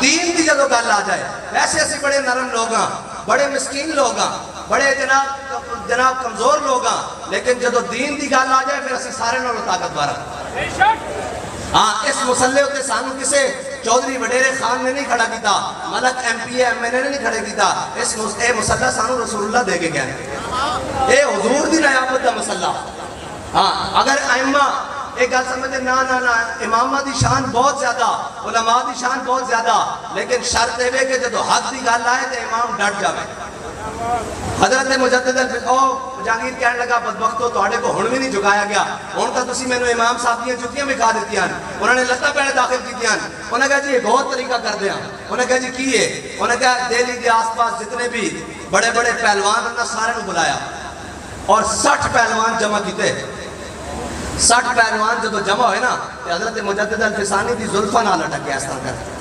دین دی جدو گل آ جائے ویسے اسی بڑے نرم لوگ ہاں بڑے مسکین لوگ ہاں بڑے جناب کمزور لوگ ہاں لیکن جدو دین دی گل آ جائے پھر اسی سارے نالوں طاقتور ہاں اس مسئلے ہوتے سانو کسے چودھری وڈیرے خان نے نہیں کھڑا کیتا ملک ایم پی ایم این اے نے نہیں کھڑے کیتا اے مسئلہ سانو رسول اللہ دے کے گئے اے حضور دی نیابت دا مسئلہ اگر ائمہ ایک گل سمجھے نا امامہ دی شان بہت زیادہ علماء دی شان بہت زیادہ لیکن شرط ہے کہ جدو حق دی گل آئے تو امام ڈٹ جاوے حضرت مجدد جہانگیر کہنے لگا بدبختو توڑے کو ہن بھی نہیں جھکایا گیا ہن تو تسی میں نے امام صاحب دیاں جتیاں بھی کھا دیتی ہیں انہوں نے لتا پہلے داخل کی دیاں انہوں نے کہا جی ایک اور طریقہ کر دیا انہوں نے کہا جی کی ہے انہوں نے کہا دہلی کے آس پاس جتنے بھی بڑے بڑے پہلوان انہوں نے سارے نے بلایا اور 60 پہلوان جمع کیتے 60 پہلوان جب جمع ہوئے نا تو حضرت مجدد الفسانی دی زلفہ نہ لٹک گیا اس طرح کر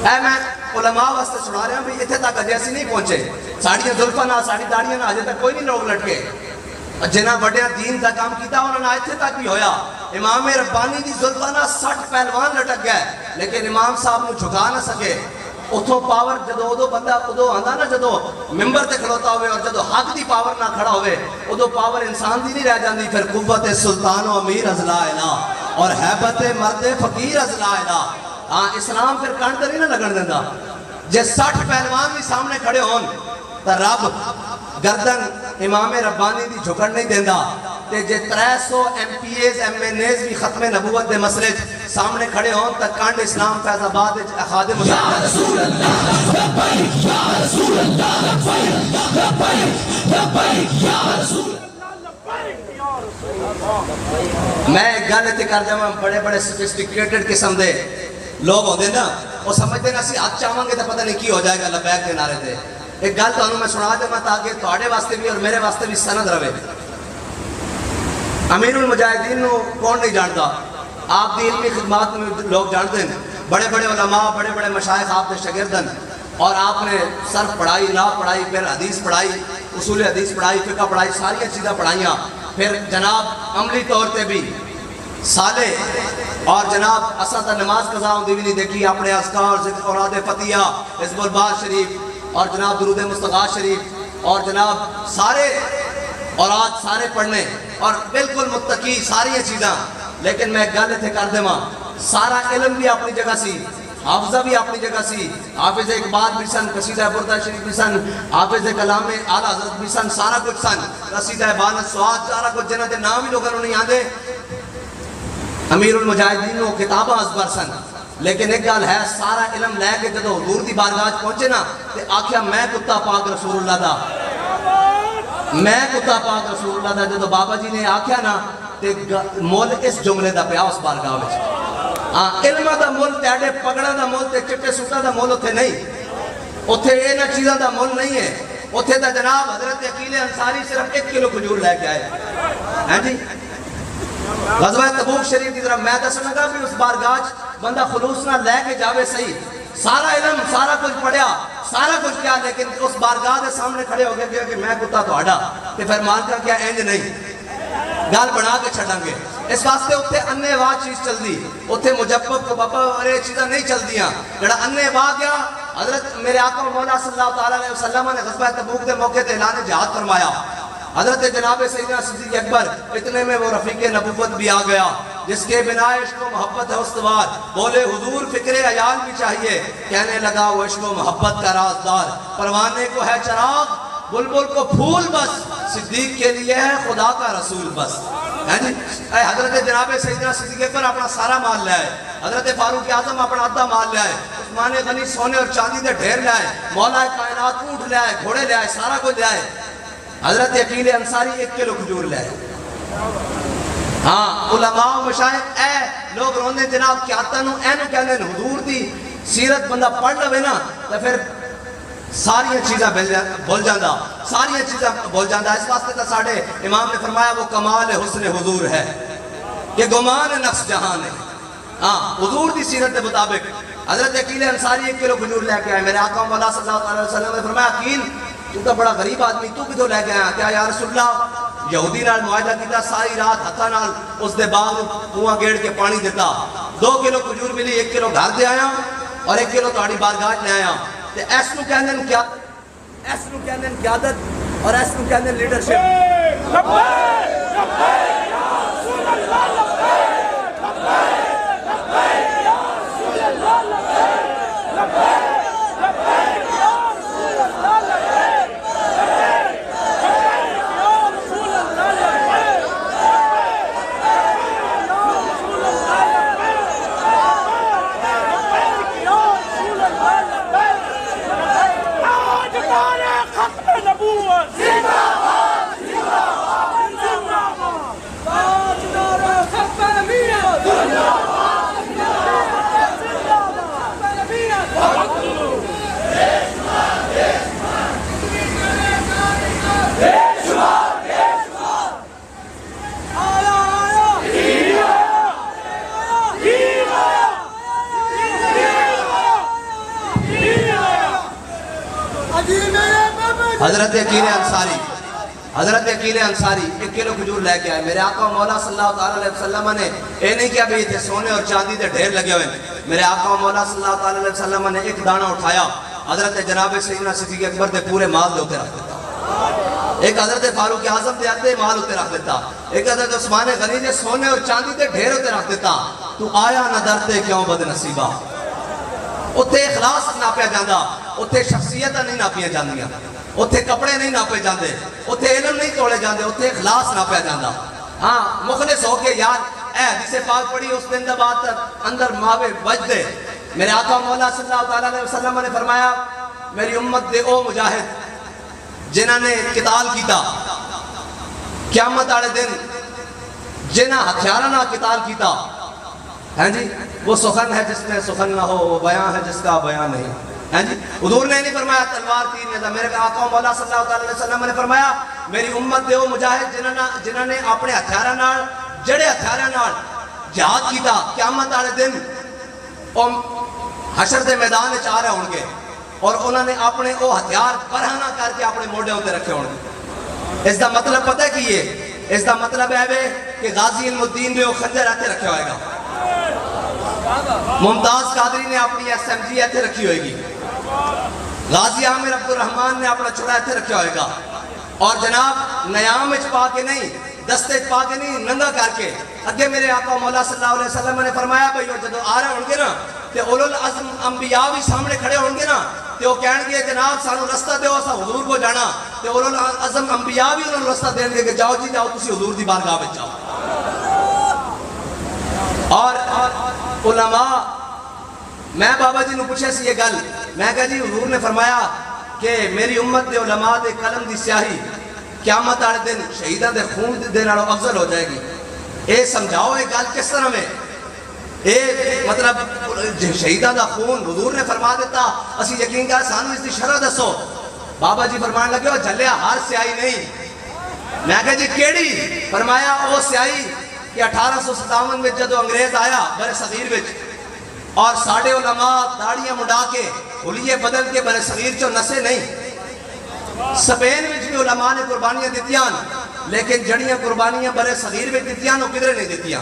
اے میں علماء واسطے سنا رہا ہوں بھی اتھے تک اجے ایسی نہیں پہنچے ساڑھیاں زلفہ نہ ساڑھی داڑیاں نہ اجے تک کوئی نہیں لوگ لٹکے جنہ بڑے دین کا کام کیتا انہوں نے اتھے تک بھی ہویا امام ربانی دی زلفہ نہ 60 پہلوان لٹک گئے لیکن امام صاحب نے جھکا نہ سکے اتھو پاور جدو ادو بندہ ادو آندہ نا جدو ممبر تے کھڑوتا ہوئے اور جدو حق دی پاور نہ کھڑا ہوئے ادو پاور انسان دی نہیں رہ جاندی پھر قوت سلطان و امیر از لا الہ اور حیبت مرد فقیر از لا الہ اسلام پھر کانٹ نہیں نہ لگن دیندہ جے 60 پہلوان بھی سامنے کھڑے ہون تا رب گردن امام ربانی دی جھکڑ نہیں دیندہ تے جے 300 M P As M N As بھی ختم نبوت دے مسئلے سامنے کھڑے ہون تا کانڈ اسلام فیض آباد خادم یا رسول اللہ لبیک یا رسول اللہ لبیک لبیک لبیک یا رسول میں ایک گل تے کر جاواں بڑے بڑے سوفسٹیکیٹڈ قسم دے لوگ ہوندے نا وہ سمجھتے ہیں اسی ہاتھ چاہواں گے تو پتہ نہیں کی ہو جائے گا لبیک کے نعرے تے ایک گل تو انہوں میں سنا دے تاکہ تواڈے واسطے بھی اور میرے واسطے بھی سند رہے امیر المجاہدین نو کون نہیں جانتا آپ دی علمی خدمات میں لوگ جانتے ہیں بڑے بڑے علماء بڑے بڑے مشائخ آپ دے شاگردن اور آپ نے صرف پڑھائی نحو پڑھائی پھر حدیث پڑھائی اصول حدیث پڑھائی فقہ پڑھائی ساری چیزیں پڑھائیاں پھر جناب عملی طور پہ بھی صالح اور جناب اساتہ نماز قضا ہوندی بھی نہیں دیکھی اپنے اذکار ذکر اوراد فتیہ حزب الباز شریف اور جناب درود مستغاث شریف اور جناب سارے اوراد سارے پڑھنے اور بالکل متقی ساری چیزاں لیکن میں گل تھے کر دے ماں سارا علم بھی اپنی جگہ سی حافظہ بھی اپنی جگہ سی حافظ اقبال بھی سن قصیدہ بردہ شریف بھی سن حافظ کلام اعلیٰ حضرت بھی سن سارا کچھ سن قصیدہ بانت سواد سارا کچھ جنہ دے نام ہی لوگوں نہیں آدھے امیر المجاہدین وہ کتابہ ازبر سن لیکن ایک گل ہے سارا علم لے کے جدو حضور دی بارگاہ پہنچے نا تے آکھیا میں کتا پاک رسول اللہ دا میں کتا پاک رسول اللہ دا جدو بابا جی نے آکھیا نا تے مول اس جملے دا پیا اس بارگاہ وچ علمہ دا مول تیڑے پگڑا دا مول تے چٹے سوٹا دا مول اتھے نہیں اتھے اینا چیزہ دا مول نہیں ہے اتھے دا جناب حضرت عقیل انصاری صرف 1 کلو کھجور لے کے آئے ہیں جی غزوہ تبوک شریف کی طرف میں دسنا گا بھی اس بارگاہ بندہ خلوص نہ لے کے جاوے صحیح سارا علم سارا کچھ پڑھیا سارا کچھ کیا لیکن اس بارگاہ دے سامنے کھڑے ہو گیا کہ میں کتا تو آڈا کہ پھر مان کر کیا اینج نہیں گال بنا کے چھڑیں گے اس واسطے اتھے اننے واہ چیز چل دی اتھے مجبب کو بابا اور چیزیں نہیں چل دیاں جڑا اننے واہ گیا حضرت میرے آقا مولا صلی اللہ علیہ وسلم نے غزوہ تبوک دے موقع تے اعلان جہاد فرمایا حضرت جناب سیدنا صدیق اکبر اتنے میں وہ رفیق نبوت بھی آ گیا جس کے بنا عشق و محبت ہے استوار بولے حضور فکر عیال بھی چاہیے کہنے لگا وہ عشق و محبت کا رازدار پروانے کو ہے چراغ بلبل کو پھول بس صدیق کے لیے ہے خدا کا رسول بس حضرت جناب سیدنا صدیق اکبر اپنا سارا مال لے آئے حضرت فاروق اعظم اپنا آدھا مال لے آئے عثمان غنی سونے اور چاندی دے ڈھیر لے آئے مولا کائنات اونٹ لے آئے گھوڑے لے آئے سارا کچھ لے آئے حضرت عقیل انصاری 1 کلو کھجور لے ہاں علماء و مشائخ اے لوگ روندے جناب کیا تنو اینو کہنے حضور دی سیرت بندہ پڑھ لوے نا تو پھر ساری چیزیں بھول جاندہ ساری چیزیں بھول جاندہ اس واسطے تا ساڑھے امام نے فرمایا وہ کمال حسن حضور ہے کہ گمان نفس جہان ہے ہاں حضور دی سیرت دے مطابق حضرت عقیل انصاری 1 کلو کھجور لے کے آئے میرے آقا مولا صلی اللہ علیہ وسلم نے فرمایا عقیل تو تو بڑا غریب آدمی تو کدھو لے گیا کیا یا رسول اللہ یہودی نال معاہدہ کیتا ساری رات ہتھا نال اس دے باغ کنواں گیڑ کے پانی دیتا 2 کلو کھجور ملی 1 کلو گھر دے آیا اور 1 کلو تہاڈی بارگاہ لے آیا تے اس نو کہندے نے کیا اس نو کہندے نے قیادت اور اس نو کہندے نے لیڈرشپ حضرت عقیل انصاری 1 کلو کھجور لے کے آئے. میرے آقا مولا صلی اللہ علیہ وسلم نے یہ نہیں کیا بھی تھے سونے اور چاندی دے ڈھیر لگے ہوئے. میرے آقا مولا صلی اللہ علیہ وسلم نے ایک دانہ اٹھایا, حضرت جناب سیدنا صدیق اکبر دے پورے مال دے ہوتے رکھ دیتا, ایک حضرت فاروق اعظم دے آتے مال ہوتے رکھ دیتا, ایک حضرت عثمان غنی دے سونے اور چاندی دے ڈھیر ہوتے رکھ دیتا. تو آیا نہ درتے کیوں بد نصیبہ. اتھے اخلاص ناپیا جاندہ, اتھے شخصیتیں نہیں ناپیا جاندیاں, اتھے کپڑے نہیں ناپے جاندے, اتھے علم نہیں توڑے جاندے, اتھے اخلاص ناپیا جاندہ. ہاں مخلص ہو کے یار اے حدیث پاک پڑھی اس دن دے بعد اندر ماوے بج دے. میرے آقا مولا صلی اللہ علیہ وسلم نے فرمایا میری امت دے او مجاہد جنہاں نے قتال کیتا قیامت آڑے دن, جنہاں ہتھیاراں قتال کیتا, ہاں جی وہ سخن ہے جس میں سخن نہ ہو, وہ بیان ہے جس کا بیان نہیں. ہاں جی حضور نے نہیں فرمایا تلوار تیر نے تھا, میرے آقا مولا صلی اللہ علیہ وسلم نے فرمایا میری امت دے وہ مجاہد جنہاں نے اپنے ہتھیاراں نال جڑے ہتھیاراں نال جہاد کیتا قیامت والے دن اور حشر دے میدان وچ آ رہے ہون گے اور انہوں نے اپنے وہ ہتھیار برہنہ کر کے اپنے موڈے ہوتے رکھے ہون گے. اس دا مطلب پتہ ہے کی ہے؟ اس دا مطلب ہے کہ غازی علم الدین نے وہ خنجر ایتھے رکھے ہوئے گا, ممتاز قادری نے اپنی ایس ایم جی ایتھے رکھی ہوئے گی, غازی عامر عبد الرحمن نے اپنا چھڑا ایتھے رکھا ہوئے گا, اور جناب نیام اچ پا کے نہیں, دستے اچ پا کے نہیں, ننگا کر کے. اگے میرے آقا مولا صلی اللہ علیہ وسلم نے فرمایا بھئی وہ جدو آ رہے ہوں گے نا تے اولو العظم انبیاء بھی سامنے کھڑے ہوں گے نا تے وہ کہن گے جناب سانو رستہ دیو اسا حضور کو جانا, تے اولو العظم انبیاء بھی انہوں رستہ دیں گے کہ جاؤ جی جاؤ تسی حضور دی بارگاہ وچ جاؤ. اور علماء میں بابا جی نو پوچھے سی یہ گل, میں کہا جی حضور نے فرمایا کہ میری امت دے علماء دے قلم دی سیاہی قیامت آڑے دن شہیدہ دے خون دے نالوں افضل ہو جائے گی. اے سمجھاؤ ایک گل کس طرح میں, اے مطلب شہیدہ دا خون حضور نے فرما دیتا اسی یقین کہا سانو اس دی شرح دسو. بابا جی فرمان لگے ہو جھلیا ہر سیاہی نہیں. میں کہا جی کیڑی؟ فرمایا وہ سیاہی کہ 1857 میں جدو انگریز آیا بر صغیر وچ اور ساڑھے علماء داڑیاں مڈا کے حلیے بدل کے بر صغیر چو نسے نہیں. سپین وچ بھی علماء نے قربانیاں دیتیاں, لیکن جڑیاں قربانیاں بر صغیر وچ دیتیاں نو کدھرے نہیں دیتیاں.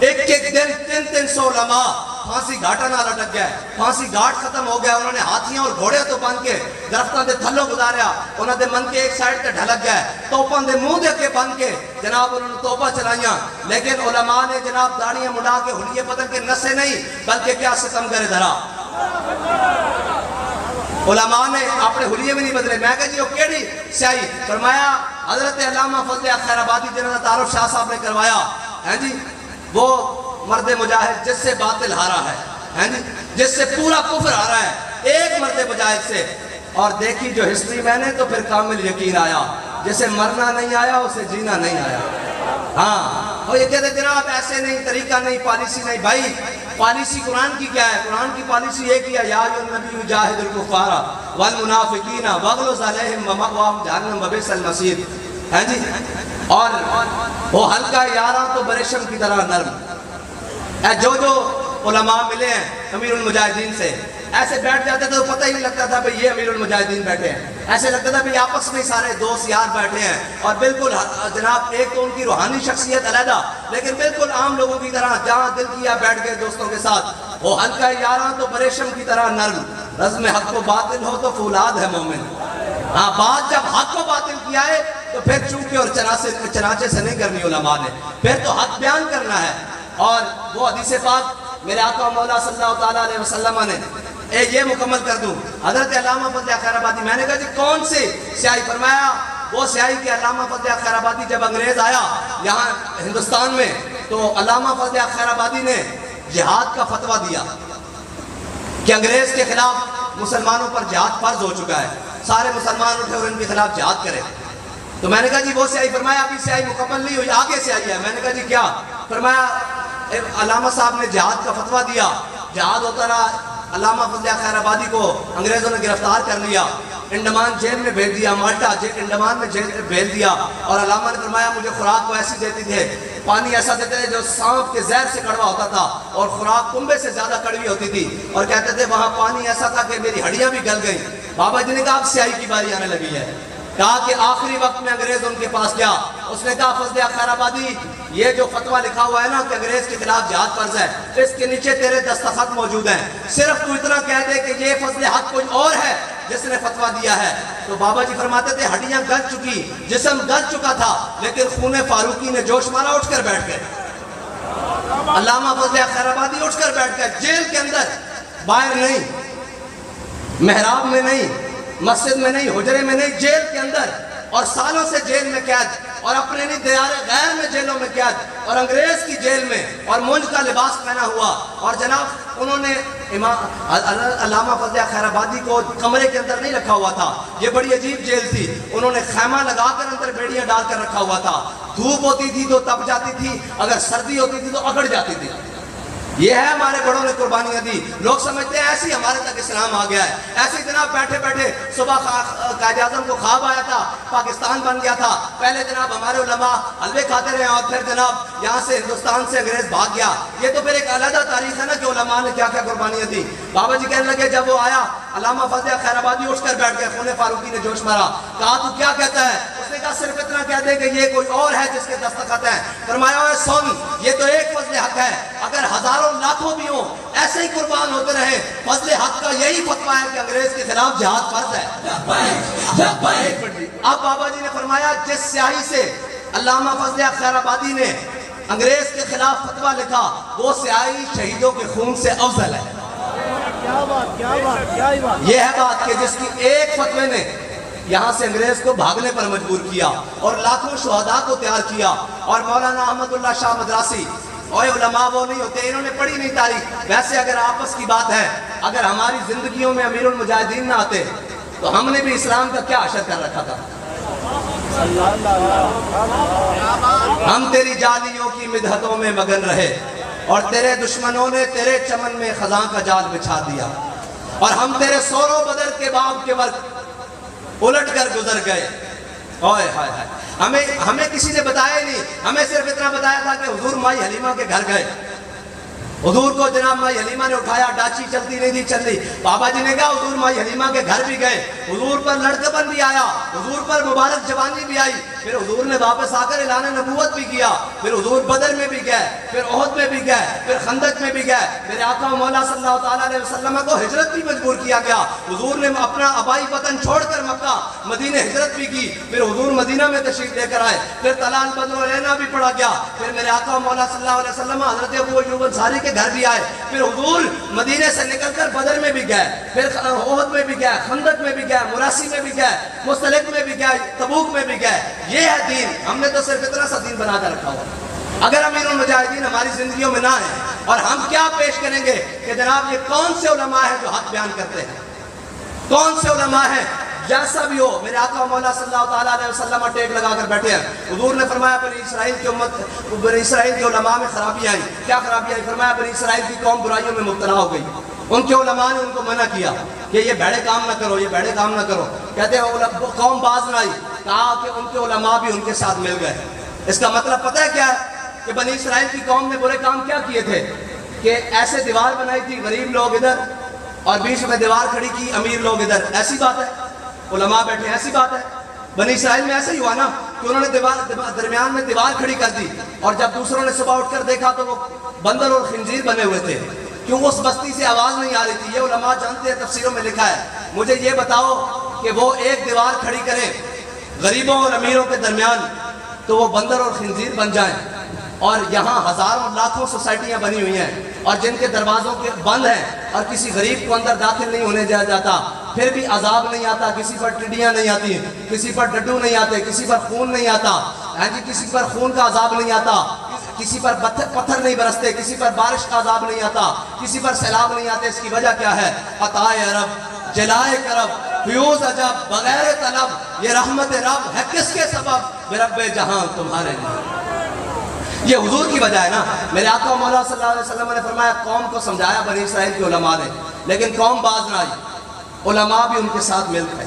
ایک دن 300 علماء پھانسی گھاٹا نہ لٹک گئے, پھانسی گھاٹ ختم ہو گیا, انہوں نے ہاتھیاں اور گھوڑے تو بن کے درختوں دے تھلوں گزاریا, انہوں نے من کے ایک سائڈ تے ڈھلک گئے, توپاں دے منہ دے کے بن کے جناب انہوں نے توپا چلائیاں, لیکن علماء نے جناب داڑیاں مڈا کے حلیے بدل کے نسے نہیں بلکہ کیا ستم کرے دھرا. علماء نے اپنے حلیے میں نہیں بدلے. میں کہا جی وہ کیڑی سیاہی؟ فرمایا حضرت علامہ فضل خیر آبادی جنہوں نے تعارف شاہ صاحب نے کروایا, ہیں جی وہ مرد مجاہد جس سے باطل ہارا ہے, ہیں جی جس سے پورا کفر ہارا ہے, ایک مرد مجاہد سے. اور دیکھی جو ہسٹری میں نے تو پھر کامل یقین آیا, جسے مرنا نہیں آیا اسے جینا نہیں آیا. ہاں اور یہ کہتے جناب ایسے نہیں, طریقہ نہیں, پالیسی نہیں. بھائی پالیسی قرآن کی کیا ہے؟ قرآن کی پالیسی یہ کیا یا ایھا النبی جاہد الکفار والمنافقین واغلظ علیہم ومأواہم جہنم وبئس المصیر. ہیں جی اور وہ ہلکا یاراں تو بریشم کی طرح نرم. جو علماء ملے ہیں امیر المجاہدین سے ایسے بیٹھ جاتے تھے تو پتہ ہی نہیں لگتا تھا بھئی یہ امیر المجاہدین بیٹھے ہیں, ایسے لگتا تھا بھئی آپس میں سارے دوست یار بیٹھے ہیں, اور بالکل جناب ایک تو ان کی روحانی شخصیت علیحدہ لیکن بالکل عام لوگوں کی طرح جہاں دل کیا بیٹھ گئے دوستوں کے ساتھ. وہ ہلکا یاراں تو پریشم کی طرح نرم، رزم حق و باطل ہو تو فولاد ہے مومن۔ ہاں بات جب حق و باطل کی آئے تو پھر چونکے اور چنانچے سے نہیں کرنی علماء نے، پھر تو حق بیان کرنا ہے۔ اور وہ حدیث پاک میرے آقا مولا صلی اللہ تعالیٰ علیہ وسلم نے یہ مکمل کر دوں، حضرت علامہ فضل خیر آبادی، میں نے کہا جی کون سے سیاہی؟ فرمایا وہ سیاہی کہ علامہ فضل خیر آبادی جب انگریز آیا یہاں ہندوستان میں تو علامہ فضل خیر آبادی نے جہاد کا فتویٰ دیا کہ انگریز کے خلاف مسلمانوں پر جہاد فرض ہو چکا ہے، سارے مسلمان اٹھے اور ان کے خلاف جہاد کریں۔ تو میں نے کہا جی وہ سیاہی، فرمایا ابھی سیاہی مکمل نہیں ہوئی، آگے سیاہی ہے۔ میں نے کہا جی کیا؟ فرمایا علامہ صاحب نے جہاد کا فتویٰ دیا، جہاد ہوتا رہا، علامہ فضل خیر آبادی کو انگریزوں نے گرفتار کر لیا، انڈمان جیل میں بھیج دیا، مالٹا انڈمان میں جیل بھیج دیا، اور علامہ نے فرمایا مجھے خوراک کو ایسی دیتی تھے، پانی ایسا دیتے تھے جو سانپ کے زہر سے کڑوا ہوتا تھا، اور خوراک کنبے سے زیادہ کڑوی ہوتی تھی، اور کہتے تھے وہاں پانی ایسا تھا کہ میری ہڈیاں بھی گل گئیں۔ بابا جی نے کہا اب سیاہی کی باری آنے لگی ہے۔ کہا کہ آخری وقت میں انگریز ان کے پاس گیا، اس نے کہا فضل خیر آبادی یہ جو فتویٰ لکھا ہوا ہے نا کہ انگریز کے خلاف جہاد فرض ہے، اس کے نیچے تیرے دستخط موجود ہیں، صرف تو اتنا کہہ دے کہ یہ فضل حق کوئی اور ہے جس نے فتویٰ دیا ہے۔ تو بابا جی فرماتے تھے ہڈیاں گل چکی، جسم گل چکا تھا، لیکن خون فاروقی نے جوش مارا، اٹھ کر بیٹھ گئے۔ علامہ فضل خیر آبادی اٹھ کر بیٹھ گئے، جیل کے اندر، باہر نہیں، محراب میں نہیں، مسجد میں نہیں، حجرے میں نہیں، جیل کے اندر، اور سالوں سے جیل میں قید، اور اپنے نہیں دیار غیر میں جیلوں میں قید، اور انگریز کی جیل میں، اور مونج کا لباس پہنا ہوا، اور جناب انہوں نے علامہ فضل خیر آبادی کو کمرے کے اندر نہیں رکھا ہوا تھا، یہ بڑی عجیب جیل تھی، انہوں نے خیمہ لگا کر اندر بیڑیاں ڈال کر رکھا ہوا تھا، دھوپ ہوتی تھی تو تپ جاتی تھی، اگر سردی ہوتی تھی تو اکڑ جاتی تھی۔ یہ ہے ہمارے بڑوں نے قربانیاں دی، لوگ سمجھتے ہیں ایسی ہمارے تک اسلام آ گیا ہے، ایسی جناب بیٹھے بیٹھے صبح قائد اعظم کو خواب آیا تھا، پاکستان بن گیا تھا، پہلے جناب ہمارے علماء حلوے کھاتے رہے اور پھر جناب یہاں سے ہندوستان سے انگریز بھاگ گیا۔ یہ تو پھر ایک علیحدہ تاریخ ہے نا کہ علماء نے کیا کیا قربانیاں دی۔ بابا جی کہنے لگے جب وہ آیا علامہ فضل خیر آبادی اٹھ کر بیٹھ گئے، خون فاروقی نے جوش مارا، کہا تو کیا کہتا ہے؟ اس نے کہا صرف اتنا کہہ دے کہ یہ کوئی اور ہے جس کے دستخط ہیں۔ فرمایا اوے سن، یہ تو ایک فضل حق ہے، اگر ہزاروں لاکھوں بھی ہوں ایسے ہی قربان ہوتے رہے، فضل حق کا یہی فتویٰ ہے کہ انگریز کے خلاف جہاد فرض ہے۔ اب بابا جی نے فرمایا جس سیاہی سے علامہ فضل خیر آبادی نے انگریز کے خلاف فتویٰ لکھا، وہ سیاہی شہیدوں کے خون سے افضل ہے۔ یہ ہے بات کہ جس کی ایک فتوے نے یہاں سے انگریز کو بھاگنے پر مجبور کیا اور لاکھوں شہداء کو تیار کیا۔ اور مولانا احمد اللہ شاہ مدراسی اور علماء وہ نہیں ہوتے، انہوں نے پڑھی نہیں تاریخ۔ ویسے اگر آپس کی بات ہے، اگر ہماری زندگیوں میں امیر المجاہدین نہ آتے تو ہم نے بھی اسلام کا کیا اشر کر رکھا تھا۔ ہم تیری جالیوں کی مدحتوں میں مگن رہے اور تیرے دشمنوں نے تیرے چمن میں خزاں کا جال بچھا دیا، اور ہم تیرے سور و بدر کے باغ کے وقت الٹ کر گزر گئے۔ اوئے ہائے ہائے، ہمیں کسی نے بتایا ہی نہیں، ہمیں صرف اتنا بتایا تھا کہ حضور مائی حلیمہ کے گھر گئے، حضور کو جناب مائی حلیمہ نے اٹھایا، ڈاچی چلتی نہیں تھی چل رہی، بابا جی نے کہا حضور مائی حلیمہ کے گھر بھی گئے، حضور پر لڑکپن بھی آیا، حضور پر مبارک جوانی بھی آئی، پھر حضور نے واپس آ کر اعلان نبوت بھی کیا، پھر حضور بدر میں بھی گئے، پھر احد میں بھی گئے، پھر خندق میں بھی گئے، میرے آقا مولا صلی اللہ تعالیٰ علیہ وسلم کو ہجرت بھی مجبور کیا گیا، حضور نے اپنا آبائی وطن چھوڑ کر مکہ مدینہ ہجرت بھی کی، پھر حضور مدینہ میں تشریف لے کر آئے، پھر طلال بدر علینا بھی پڑھا گیا، پھر میرے آقا مولا صلی اللہ علیہ وسلم حضرت ابو ایوب انصاری کے گھر بھی آئے، پھر حضور مدینے سے نکل کر بدر میں بھی گئے، پھر احد میں بھی گئے، خندق میں بھی گئے، مراسی میں بھی گئے، مستلق میں بھی گئے، تبوک میں بھی گئے۔ یہ ہے دین، ہم نے تو صرف اتنا سا دین بنا کر رکھا ہوا۔ اگر امیر المجاہدین ہماری زندگیوں میں نہ ہیں، اور ہم کیا پیش کریں گے کہ جناب یہ کون سے علماء ہیں جو حق بیان کرتے ہیں، کون سے علماء ہیں؟ جیسا بھی ہو، میرے آقا مولا صلی اللہ تعالیٰ علیہ وسلم ٹیک لگا کر بیٹھے ہیں۔ حضور نے فرمایا بنی اسرائیل کی امت، بنی اسرائیل کے علماء میں خرابی آئی۔ کیا خرابی آئی؟ فرمایا بنی اسرائیل کی قوم برائیوں میں مبتلا ہو گئی، ان کے علماء نے ان کو منع کیا کہ یہ بھڑے کام نہ کرو، یہ بھڑے کام نہ کرو۔ کہتے ہیں قوم باز نہ آئی، کہا کہ ان کے علماء بھی ان کے ساتھ مل گئے۔ اس کا مطلب پتہ ہے کیا ہے کہ بنی اسرائیل کی قوم نے برے کام کیا کیے تھے کہ ایسے دیوار بنائی تھی، غریب لوگ ادھر اور بیچ میں دیوار کھڑی کی، امیر لوگ ادھر۔ ایسی بات ہے؟ علماء بیٹھے، ایسی بات ہے؟ بنی اسرائیل میں ایسا ہی ہوا نا کہ انہوں نے درمیان میں دیوار کھڑی کر دی، اور جب دوسروں نے صبح اٹھ کر دیکھا تو وہ بندر اور خنزیر بنے ہوئے تھے۔ کیوں اس بستی سے آواز نہیں آ رہی تھی؟ یہ علماء جانتے ہیں، تفسیروں میں لکھا ہے۔ مجھے یہ بتاؤ کہ وہ ایک دیوار کھڑی کریں غریبوں اور امیروں کے درمیان تو وہ بندر اور خنزیر بن جائیں، اور یہاں ہزاروں لاکھوں سوسائٹیاں بنی ہوئی ہیں اور جن کے دروازوں کے بند ہیں اور کسی غریب کو اندر داخل نہیں ہونے دیا جاتا، پھر بھی عذاب نہیں آتا، کسی پر ٹڈیاں نہیں آتی، کسی پر ڈڈو نہیں آتے، کسی پر خون نہیں آتا، ہاں جی، کسی پر خون کا عذاب نہیں آتا، کسی پر پتھر نہیں برستے، کسی پر بارش کا عذاب نہیں آتا، کسی پر سیلاب نہیں آتے۔ اس کی وجہ کیا ہے؟ عطائے رب، جلائے کرب، فیوز عجب، بغیر طلب، یہ رحمت رب ہے کس کے سبب؟ رب جہاں تمہارے لیے۔ یہ حضور کی وجہ ہے نا۔ میرے آقا مولا صلی اللہ علیہ وسلم نے فرمایا قوم کو سمجھایا بنی اسرائیل کے علماء نے، لیکن قوم باز نہ آئی، علماء بھی ان کے ساتھ مل گئے،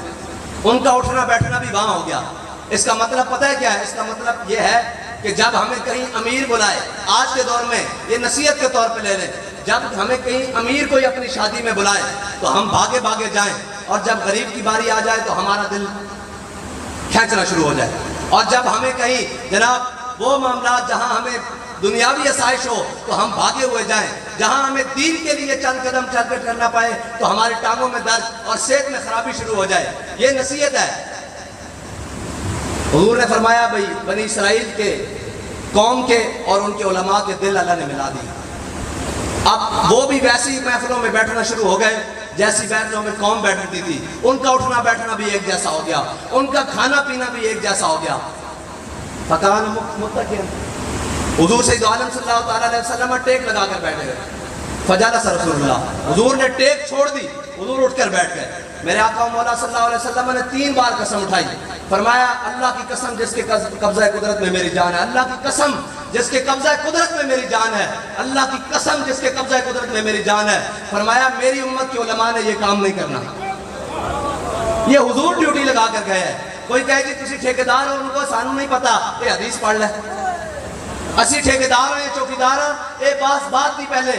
ان کا اٹھنا بیٹھنا بھی وہاں ہو گیا۔ اس کا مطلب پتہ ہے کیا ہے؟ اس کا مطلب یہ ہے کہ جب ہمیں کہیں امیر بلائے، آج کے دور میں یہ نصیحت کے طور پہ لے لیں، جب ہمیں کہیں امیر کوئی اپنی شادی میں بلائے تو ہم بھاگے بھاگے جائیں، اور جب غریب کی باری آ جائے تو ہمارا دل کھینچنا شروع ہو جائے۔ اور جب ہمیں کہیں جناب وہ معاملات جہاں ہمیں دنیاوی آسائش ہو تو ہم بھاگے ہوئے جائیں، جہاں ہمیں دین کے لیے چند قدم چل کر کرنا پائے تو ہمارے ٹانگوں میں درد اور صحت میں خرابی شروع ہو جائے۔ یہ نصیحت ہے۔ حضور نے فرمایا بھئی بنی اسرائیل کے قوم کے اور ان کے علماء کے دل اللہ نے ملا دی۔ اب وہ بھی ویسی محفلوں میں بیٹھنا شروع ہو گئے جیسی محفلوں میں قوم بیٹھتی تھی، ان کا اٹھنا بیٹھنا بھی ایک جیسا ہو گیا، ان کا کھانا پینا بھی ایک جیسا ہو گیا۔ فکان متکئن، حضور سید عالم صلی اللہ تعالیٰ علیہ وسلم ٹیک لگا کر بیٹھے گئے۔ فجلس رسول اللہ، حضور نے ٹیک چھوڑ دی، حضور اٹھ کر بیٹھ گئے۔ میرے آقا مولا صلی اللہ علیہ وسلم نے 3 بار قسم اٹھائی، فرمایا اللہ کی قسم جس کے قبضہ قدرت میں میری جان ہے، اللہ کی قسم جس کے قبضہ قدرت میں میری جان ہے، اللہ کی قسم جس کے قبضہ قدرت میں میری جان ہے۔ فرمایا میری امت کے علماء نے یہ کام نہیں کرنا۔ یہ حضور ڈیوٹی لگا کر گئے ہیں۔ کوئی کہے جی تسی ٹھیکیدار ہو، ان کو سانو نہیں پتا، یہ حدیث پڑھ لے۔ اسی ٹھیکیدار ہیں، چوکیدار ہیں، ایک بات تھی پہلے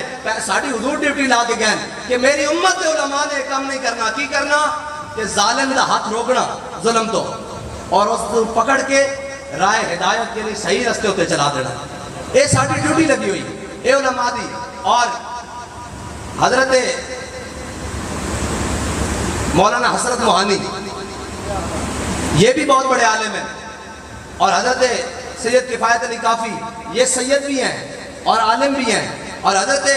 ساڑھی حضور ڈیوٹی لا کے گئے کہ میری امت کے علماء نے کام نہیں کرنا۔ کی کرنا؟ کہ ظالم دا ہاتھ روکنا، ظلم تو، اور اس کو پکڑ کے رائے ہدایت کے لیے صحیح رستے ہوتے چلا دینا۔ یہ ساڑھی ڈیوٹی لگی ہوئی، یہ علماء دی۔ اور حضرت مولانا حسرت موہانی یہ بھی بہت بڑے عالم ہیں، اور حضرت سید کفایت علی کافی یہ سید بھی ہیں اور عالم بھی ہیں، اور حضرت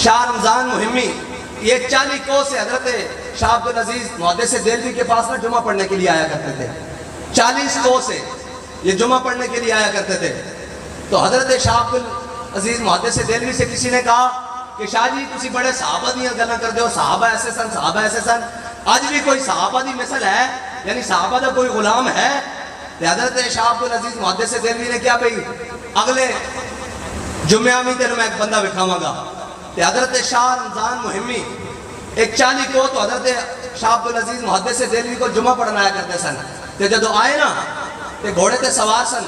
شاہ رمضان مہمی یہ 40 کوہ سے حضرت شاہ عبدالعزیز محدث دہلوی کے پاس میں جمعہ پڑھنے کے لیے آیا کرتے تھے۔ 40 کوہ سے یہ جمعہ پڑھنے کے لیے آیا کرتے تھے۔ تو حضرت شاہ عبدالعزیز محدث دہلوی سے کسی نے کہا کہ شاہ جی تسی بڑے صحابہ دیاں گلاں کر دے ہو، صحابہ ایسے سن، صحابہ ایسے سن، آج بھی کوئی صحابہ دی مثل ہے؟ یعنی صحابہ دا کوئی غلام ہے؟ حضرت شاہ عبدالعزیز محدث دہلوی نے کیا بھئی اگلے جمعہ میں تینوں میں ایک بندہ بکھاواں گا۔ حضرت شاہ رمضان مہمی ایک 40 کو تو حضرت شاہ عبدالعزیز محدث دہلوی کو جمعہ پڑھنا آیا کرتے سن، تے جدو آئے نا تے گھوڑے تے سوار سن،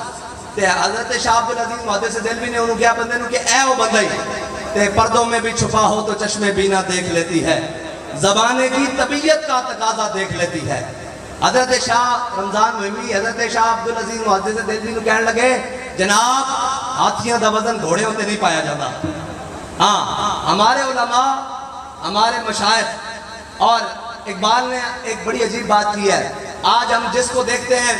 تے حضرت شاہ عبدالعزیز محدث دہلوی نے انہوں کیا بندے نو کہ اے وہ بندہ ہی تے پردوں میں بھی چھپا ہو تو چشمے بینا دیکھ لیتی ہے، زبانے کی طبیعت کا تقاضا دیکھ لیتی ہے۔ حضرت شاہ رمضان مہمی حضرت شاہ عبدالعزیز محدث دہلوی نو کہنے لگے جناب ہاتھیاں دا وزن گھوڑے ہوتے نہیں پایا جاتا۔ ہاں ہمارے علماء، ہمارے مشائخ، اور اقبال نے ایک بڑی عجیب بات کی ہے، آج ہم جس کو دیکھتے ہیں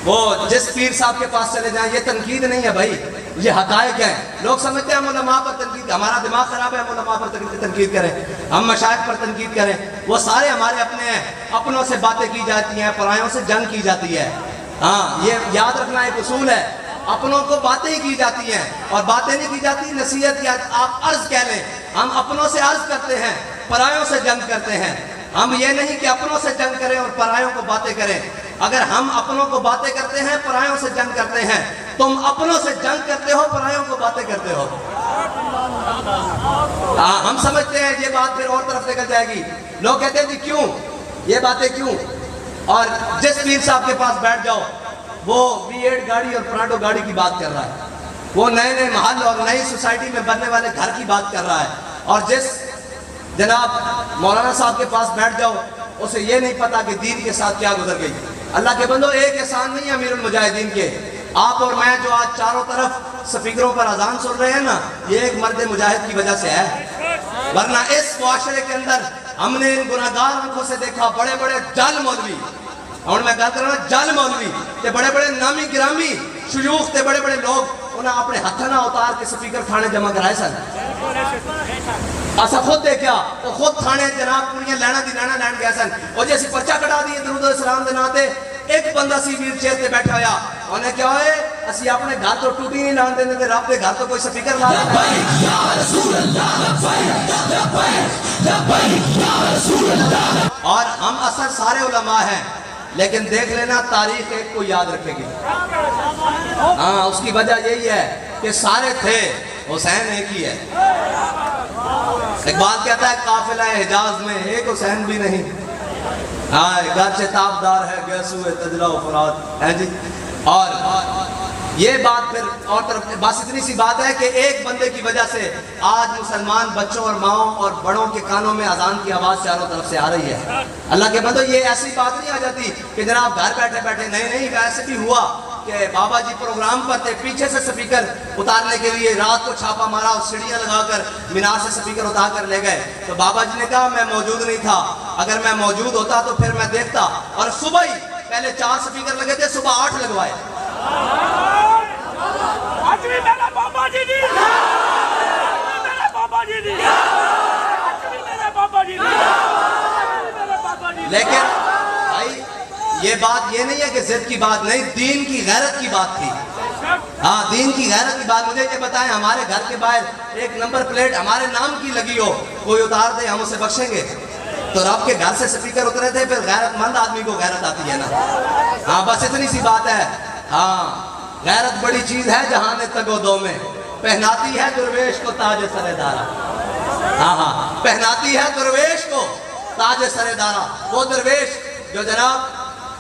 وہ جس پیر صاحب کے پاس چلے جائیں، یہ تنقید نہیں ہے بھائی، یہ حقائق ہیں۔ لوگ سمجھتے ہیں ہم علماء پر تنقید، ہمارا دماغ خراب ہے ہم علماء پر تنقید کریں، ہم مشائخ پر تنقید کریں، وہ سارے ہمارے اپنے ہیں، اپنوں سے باتیں کی جاتی ہیں، پرایوں سے جنگ کی جاتی ہے۔ ہاں یہ یاد رکھنا ایک اصول ہے، اپنوں کو باتیں ہی کی جاتی ہیں، اور باتیں نہیں کی جاتی نصیحت یا آپ عرض کہہ لیں، ہم اپنوں سے عرض کرتے ہیں، پرایوں سے جنگ کرتے ہیں۔ ہم یہ نہیں کہ اپنوں سے جنگ کریں اور پرایوں کو باتیں کریں۔ اگر ہم اپنوں کو باتیں کرتے ہیں، پرایوں سے جنگ کرتے ہیں، تم اپنوں سے جنگ کرتے ہو، پرایوں کو باتیں کرتے ہو۔ ہم سمجھتے ہیں یہ بات پھر اور طرف نکل جائے گی، لوگ کہتے ہیں جی کیوں یہ باتیں کیوں؟ اور جس پیر صاحب کے پاس بیٹھ جاؤ وہ V8 گاڑی اور پراڈو گاڑی کی بات کر رہا ہے، وہ نئے نئے محل اور نئی سوسائٹی میں بننے والے گھر کی بات کر رہا ہے، اور جس جناب مولانا صاحب کے پاس بیٹھ جاؤ اسے یہ نہیں پتا کہ دین کے ساتھ کیا گزر گئی۔ اللہ کے بندو ایک احسان نہیں ہے امیر المجاہدین کے، آپ اور میں جو آج چاروں طرف سپیکروں پر اذان سن رہے ہیں نا، یہ ایک مرد مجاہد کی وجہ سے ہے، ورنہ اس معاشرے کے اندر ہم نے ان گناہگار آنکھوں سے دیکھا بڑے بڑے جل مولوی، اور میں کہتا ہوں جل مولوی تے بڑے بڑے نامی گرامی شیوخ تے بڑے بڑے لوگ انہیں اپنے ہتھاں نہ اتار کے سپیکر تھانے جمع کرائے سن۔ اسا خود دیکھیا تو خود تھانے جناب پوریاں لینا دی لینا لین گیا سن، اور جیسی پرچہ کٹا دیئے درود و اسلام دے ناتے ایک بندہ سی ویل چیئر تے بیٹھا ہویا، انہیں کیا ہوئے اسی اپنے گھر تو ٹوٹی نہیں لان دینے دے، رب دے گھر تو کوئی سپیکر لا دینے۔ لبیک یا رسول اللہ لبیک لبیک لبیک یا رسول اللہ۔ اور ہم اثر سارے علماء ہیں، لیکن دیکھ لینا تاریخ ایک کو یاد رکھے گی، ہاں اس کی وجہ یہی ہے کہ سارے تھے، حسین ایک ہی ہے۔ اقبال کہتا ہے قافلہ حجاز میں ایک حسین بھی نہیں، ہاں گرچہ تابدار ہے گیسو تجلہ و فرات ہے جی۔ اور یہ بات پھر اور طرف بس اتنی سی بات ہے کہ ایک بندے کی وجہ سے آج مسلمان بچوں اور ماؤں اور بڑوں کے کانوں میں اذان کی آواز چاروں طرف سے آ رہی ہے۔ اللہ کے بندو یہ ایسی بات نہیں آ جاتی کہ جناب گھر بیٹھے بیٹھے، نہیں ایسے بھی ہوا کہ بابا جی پروگرام پر تھے، پیچھے سے سپیکر اتارنے کے لیے رات کو چھاپا مارا اور سیڑھیاں لگا کر مینار سے سپیکر اتار کر لے گئے، تو بابا جی نے کہا میں موجود نہیں تھا، اگر میں موجود ہوتا تو پھر میں دیکھتا، اور صبح ہی پہلے 4 سپیکر لگے تھے، صبح 8 لگوائے۔ آج بھی میرا بابا جی دی، میرا بابا جی دی، آج بھی میرا بابا جی دی۔ لیکن بھائی یہ بات یہ نہیں ہے کہ ضد کی بات نہیں، دین کی غیرت کی بات تھی، ہاں دین کی غیرت کی بات۔ مجھے یہ بتائیں ہمارے گھر کے باہر ایک نمبر پلیٹ ہمارے نام کی لگی ہو، کوئی اتار دے ہم اسے بخشیں گے؟ تو رب کے گھر سے سپیکر اترے تھے، پھر غیرت مند آدمی کو غیرت آتی ہے نا، ہاں بس اتنی سی بات ہے۔ ہاں غیرت بڑی چیز ہے جہاں نے تگ و دو میں، پہناتی ہے درویش کو تاج سر دارا، ہاں پہناتی ہے درویش کو تاج سر دارا۔ وہ درویش جو جناب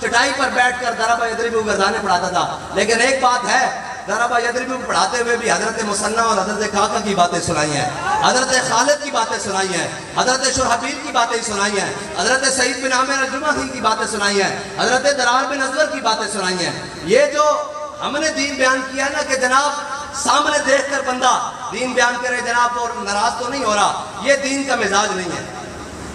چٹائی پر بیٹھ کر ضربہ یضرب گردانے پڑھاتا تھا، لیکن ایک بات ہے ضربہ یضرب پڑھاتے ہوئے بھی حضرت مثنى اور حضرت کاکا کی باتیں سنائی ہیں، حضرت خالد کی باتیں سنائی ہیں، حضرت شرحبیل کی باتیں سنائی ہیں، حضرت سعید بن عامر الجمحی کی باتیں سنائی ہیں، حضرت درار بن ازور کی باتیں سنائی ہیں۔ یہ جو ہم نے دین بیان کیا نا کہ جناب سامنے دیکھ کر بندہ دین بیان کرے جناب اور ناراض تو نہیں ہو رہا، یہ دین کا مزاج نہیں ہے۔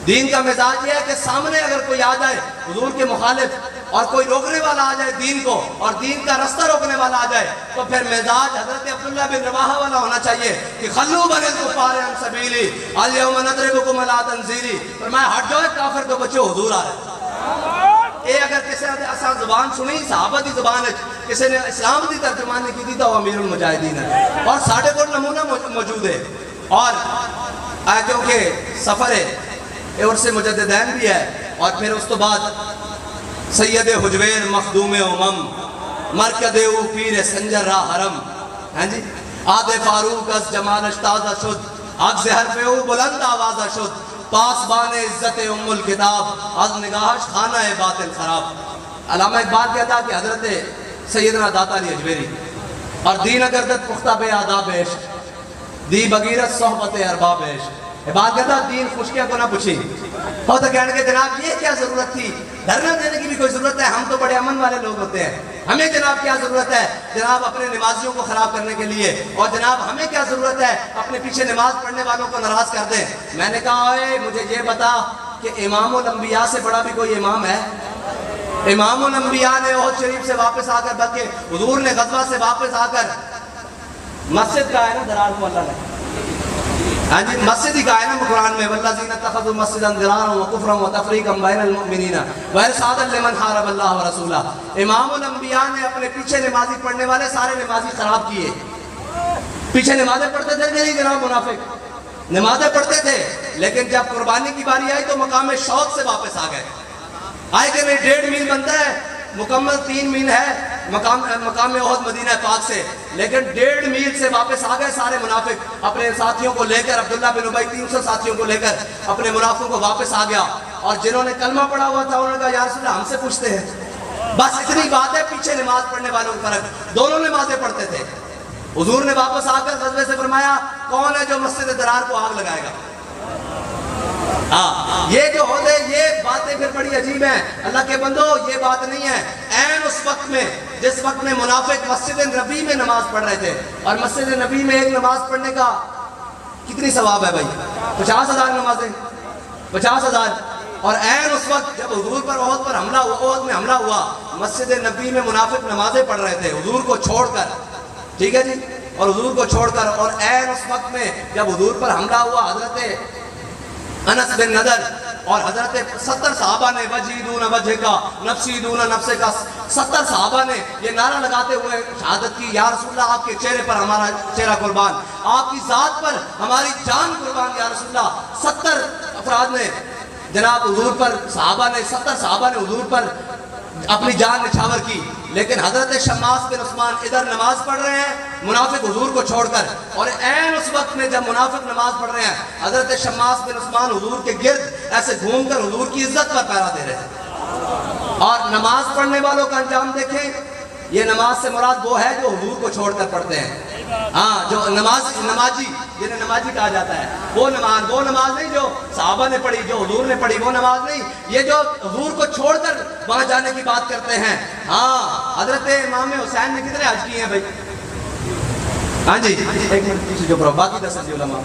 دین کا مزاج یہ ہے کہ سامنے اگر کوئی آ جائے حضور کے مخالف اور کوئی روکنے والا آ جائے دین کو، اور دین کا رستہ روکنے والا آ جائے، تو پھر مزاج حضرت عبداللہ بن رواحہ والا ہونا چاہیے کہ خلو بن الکفار عن سبیلی الیوم نضربکم علی تنزیلی، فرمایا ہٹ جاؤ کافر تو بچو حضور آ رہے۔ اے اگر کسی نے اساں زبان سنی صحابہ دی زبان ہے، کسی نے اسلام دی ترجمانی کی دی تو امیر المجاہدین ہے، اور ساڑھے کو نمونہ موجود ہے۔ اور کیونکہ سفر ہے عرس مجددین بھی ہے، اور پھر اس تو بعد سید حجویر مخدوم امم مرکد او پیر سنجر را حرم، ہیں جی آد فاروق از جمالش تازہ شد، حق سے حرف او بلند آوازہ شد، پاسبان عزت ام الکتاب از نگاہش خانہ باطل خراب۔ علامہ اقبال کہتا کہ حضرت سیدنا داتا علی اجمیری اور دین اگردت پختہ بے آداب عشق دی بغیرت صحبت ارباب عشق۔ اقبال کہتا دین خشکیاں کو نہ پوچھی، اور تو کہنے کے جناب یہ کیا ضرورت تھی، دھرنا دینے کی بھی کوئی ضرورت ہے، ہم تو بڑے امن والے لوگ ہوتے ہیں، ہمیں جناب کیا ضرورت ہے جناب اپنے نمازیوں کو خراب کرنے کے لیے، اور جناب ہمیں کیا ضرورت ہے اپنے پیچھے نماز پڑھنے والوں کو ناراض کر دیں۔ میں نے کہا اے مجھے یہ بتا کہ امام الانبیاء سے بڑا بھی کوئی امام ہے؟ امام الانبیاء نے احد شریف سے واپس آ کر، بلکہ حضور نے غزوہ سے واپس آ کر مسجد کا ہے نا درار کو اللہ نے، ہاں جی مسجد ہی کہا ہے نا قرآن میں والذین اتخذوا مسجدا ضرارا وکفرا وتفریقا بین المؤمنین وارصادا لمن حارب اللہ ورسولہ۔ امام الانبیاء نے اپنے پیچھے نمازی پڑھنے والے سارے نمازی خراب کیے۔ پیچھے نمازیں پڑھتے تھے کہ نہیں جناب منافق؟ نمازیں پڑھتے تھے، لیکن جب قربانی کی باری آئی تو مقام شوق سے واپس آ گئے۔ آئے کہ نہیں 1.5 میل بنتا ہے، مکمل 3 میل ہے مقام احد مدینہ پاک سے، لیکن 1.5 میل سے واپس آ گئے سارے منافق اپنے ساتھیوں کو لے کر، عبداللہ بن ابی 300 ساتھیوں کو لے کر اپنے منافقوں کو واپس آ گیا، اور جنہوں نے کلمہ پڑھا ہوا تھا انہوں نے کہا یا رسول اللہ ہم سے پوچھتے ہیں۔ بس اتنی بات ہے، پیچھے نماز پڑھنے والوں کا فرق، دونوں نمازیں پڑھتے تھے۔ حضور نے واپس آ کر غزوے سے فرمایا کون ہے جو مسجد درار کو آگ لگائے گا؟ ہاں یہ جو عہدے یہ باتیں پھر بڑی عجیب ہیں اللہ کے بندو، یہ بات نہیں ہے. عین اس وقت میں جس وقت میں منافق مسجد نبی میں نماز پڑھ رہے تھے، اور مسجد نبی میں ایک نماز پڑھنے کا کتنی ثواب ہے بھائی؟ 50,000 نمازیں، 50,000. اور عین اس وقت جب حضور پر احد پر حملہ ہوا، احد میں حملہ ہوا، مسجد نبی میں منافق نمازیں پڑھ رہے تھے حضور کو چھوڑ کر، ٹھیک ہے جی، اور حضور کو چھوڑ کر. اور عین اس وقت میں جب حضور پر حملہ ہوا، حضرت انس بن نضر اور حضرت 70 صحابہ نے وجہی دون وجہ کا نفسی دون نفس کا، 70 صحابہ نے یہ نعرہ لگاتے ہوئے شہادت کی، یا رسول اللہ آپ کے چہرے پر ہمارا چہرہ قربان، آپ کی ذات پر ہماری جان قربان یا رسول اللہ. 70 افراد نے جناب حضور پر، صحابہ نے 70 صحابہ نے حضور پر اپنی جان نچھاور کی. لیکن حضرت شماس بن عثمان ادھر نماز پڑھ رہے ہیں منافق حضور کو چھوڑ کر، اور عین اس وقت میں جب منافق نماز پڑھ رہے ہیں، حضرت شماس بن عثمان حضور کے گرد ایسے گھوم کر حضور کی عزت پر پہرا دے رہے ہیں. اور نماز پڑھنے والوں کا انجام دیکھیں، یہ نماز سے مراد وہ ہے جو حضور کو چھوڑ کر پڑھتے ہیں. ہاں، جو نمازی جنہیں نمازی کہا جاتا ہے، وہ نماز نہیں جو صحابہ نے پڑھی، جو حضور نے پڑھی، وہ نماز نہیں. یہ جو حضور کو چھوڑ کر وہاں جانے کی بات کرتے ہیں. ہاں، حضرت امام حسین نے کتنے حج کیے ہیں بھائی؟ ہاں جی، ایک منٹ پیچھے جو پڑھو، باقی 10 علماء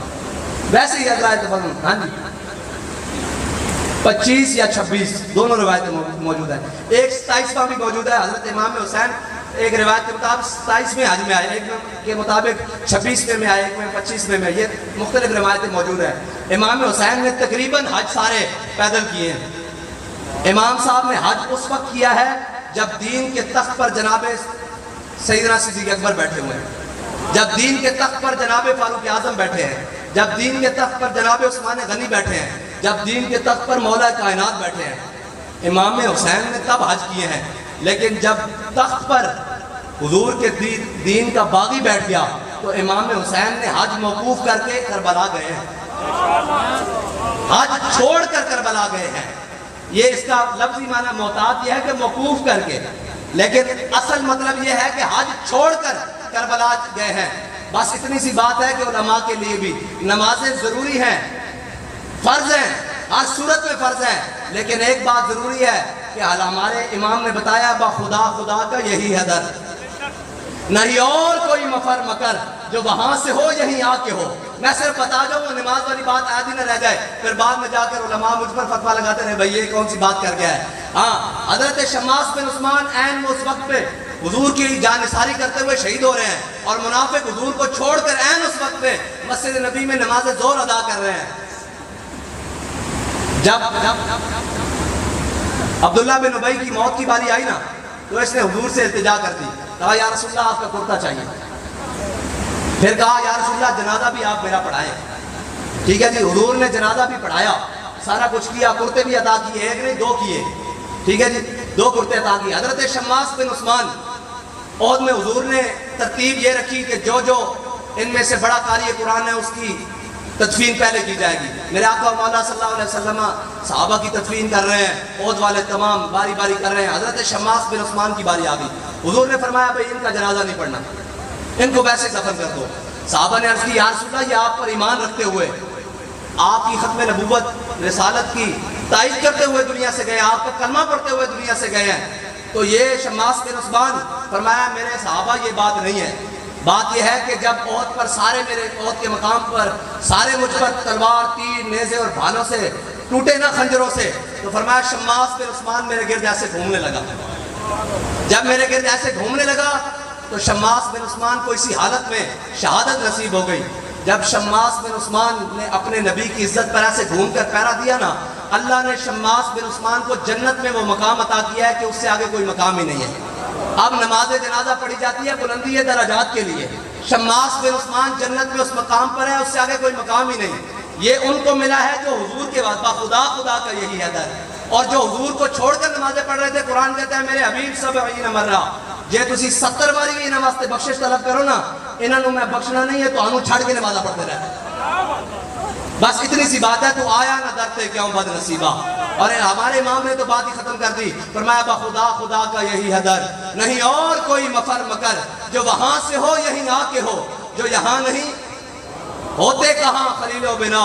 ویسے ہی حضرات تفضل. ہاں جی، 25 یا 26 دونوں روایتیں موجود ہیں. ایک 27واں بھی موجود ہے. حضرت امام حسین ایک روایت کے مطابق 27ویں حج میں آئے، ایک کے مطابق 26ویں میں آئے، ایک میں 25ویں میں. یہ مختلف روایتیں موجود ہیں. امام حسین نے تقریباً حج سارے پیدل کیے ہیں. امام صاحب نے حج اس وقت کیا ہے جب دین کے تخت پر جناب سیدنا صدیق اکبر بیٹھے ہوئے ہیں، جب دین کے تخت پر جناب فاروق اعظم بیٹھے ہیں، جب دین کے تخت پر جناب عثمان غنی بیٹھے ہیں، جب دین کے تخت پر مولا کائنات بیٹھے ہیں. امام حسین نے تب حج کیے ہیں. لیکن جب تخت پر حضور کے دین کا باغی بیٹھ گیا تو امام حسین نے حج موقوف کر کے کربلا گئے ہیں. حج چھوڑ کر کربلا گئے ہیں. یہ اس کا لفظی معنی محتاط یہ ہے کہ موقوف کر کے، لیکن اصل مطلب یہ ہے کہ حج چھوڑ کر کربلا گئے ہیں. بس اتنی سی بات ہے کہ علماء کے لیے بھی نمازیں ضروری ہیں، فرض ہیں، ہر صورت میں فرض ہیں. لیکن ایک بات ضروری ہے کہ ہمارے امام نے بتایا با خدا خدا کا یہی ہے در، نہیں اور کوئی مفر مکر، جو وہاں سے ہو یہیں آ کے ہو. میں صرف بتا جاؤں وہ نماز والی بات آج ہی نہ رہ جائے، پھر بعد میں جا کر علماء مجھ پر فتویٰ لگاتے رہے بھئی یہ کون سی بات کر گیا ہے. ہاں، حضرت شماس بن عثمان عین اس وقت پہ حضور کی جان نثاری کرتے ہوئے شہید ہو رہے ہیں، اور منافق حضور کو چھوڑ کر عین اس وقت پہ مسجد نبی میں نماز ظہر ادا کر رہے ہیں. جب عبداللہ بن ابی کی موت کی باری آئی نا تو اس نے حضور سے التجا کر دی، کہا یا رسول اللہ آپ کا کرتا چاہیے. پھر کہا یا رسول اللہ جنازہ بھی آپ میرا پڑھائیں. ٹھیک ہے جی، حضور نے جنازہ بھی پڑھایا، سارا کچھ کیا، کرتے بھی عطا کیے، ایک نہیں 2 کیے. ٹھیک ہے جی، 2 کرتے عطا کیے. حضرت شماس بن عثمان احد میں حضور نے ترتیب یہ رکھی کہ جو ان میں سے بڑا قاری قرآن ہے اس کی تدفین پہلے کی جائے گی. میرے آقا مولا صلی اللہ علیہ وسلم صحابہ کی تدفین کر رہے ہیں، احد والے تمام باری باری کر رہے ہیں. حضرت شماس بن عثمان کی باری آ گئی. حضور نے فرمایا بھئی ان کا جنازہ نہیں پڑھنا، ان کو ویسے دفن کر دو. صحابہ نے عرض کی یا رسول اللہ یہ آپ پر ایمان رکھتے ہوئے، آپ کی ختم نبوت رسالت کی تائید کرتے ہوئے دنیا سے گئے، آپ کا کلمہ پڑھتے ہوئے دنیا سے گئے ہیں. تو یہ شماس بن عثمان فرمایا میرے صحابہ یہ بات نہیں ہے. بات یہ ہے کہ جب احد پر سارے میرے احد کے مقام پر سارے مجھ پر تلوار، تیر، نیزے اور بھالوں سے ٹوٹے نہ خنجروں سے، تو فرمایا شماس بن عثمان میرے گرد ایسے گھومنے لگا. جب میرے گرد ایسے گھومنے لگا تو شماس بن عثمان کو اسی حالت میں شہادت نصیب ہو گئی. جب شماس بن عثمان نے اپنے نبی کی عزت پر ایسے گھوم کر پیرا دیا نا، اللہ نے شماس بن عثمان کو جنت میں وہ مقام عطا کیا ہے کہ اس سے آگے کوئی مقام ہی نہیں ہے. اب نماز جنازہ پڑھی جاتی ہے بلندی ہے درجات کے لیے. شماس بن عثمان جنت میں اس مقام پر ہے، اس سے آگے کوئی مقام ہی نہیں. یہ ان کو ملا ہے جو حضور کے بعد با خدا خدا کا یہی ہے در، اور جو حضور کو چھوڑ کر نمازیں پڑھ رہے تھے. قرآن کہتا ہے میرے حبیب 70 مرہ جے تسی 70 باری بھی نماز تے بخشش طلب کرو نا، انہوں میں بخشنا نہیں ہے تو انہوں چھڑ کے نمازہ پڑھتے رہے. بس اتنی سی بات ہے، تو آیا نہ درتے کیوں بد نصیبہ. اور ہمارے امام نے تو بات ہی ختم کر دی، فرمایا با خدا خدا کا یہی ہے در، نہیں اور کوئی مفر مکر، جو وہاں سے ہو یہیں آ کے ہو، جو یہاں نہیں ہوتے کہاں خلیل و بنا.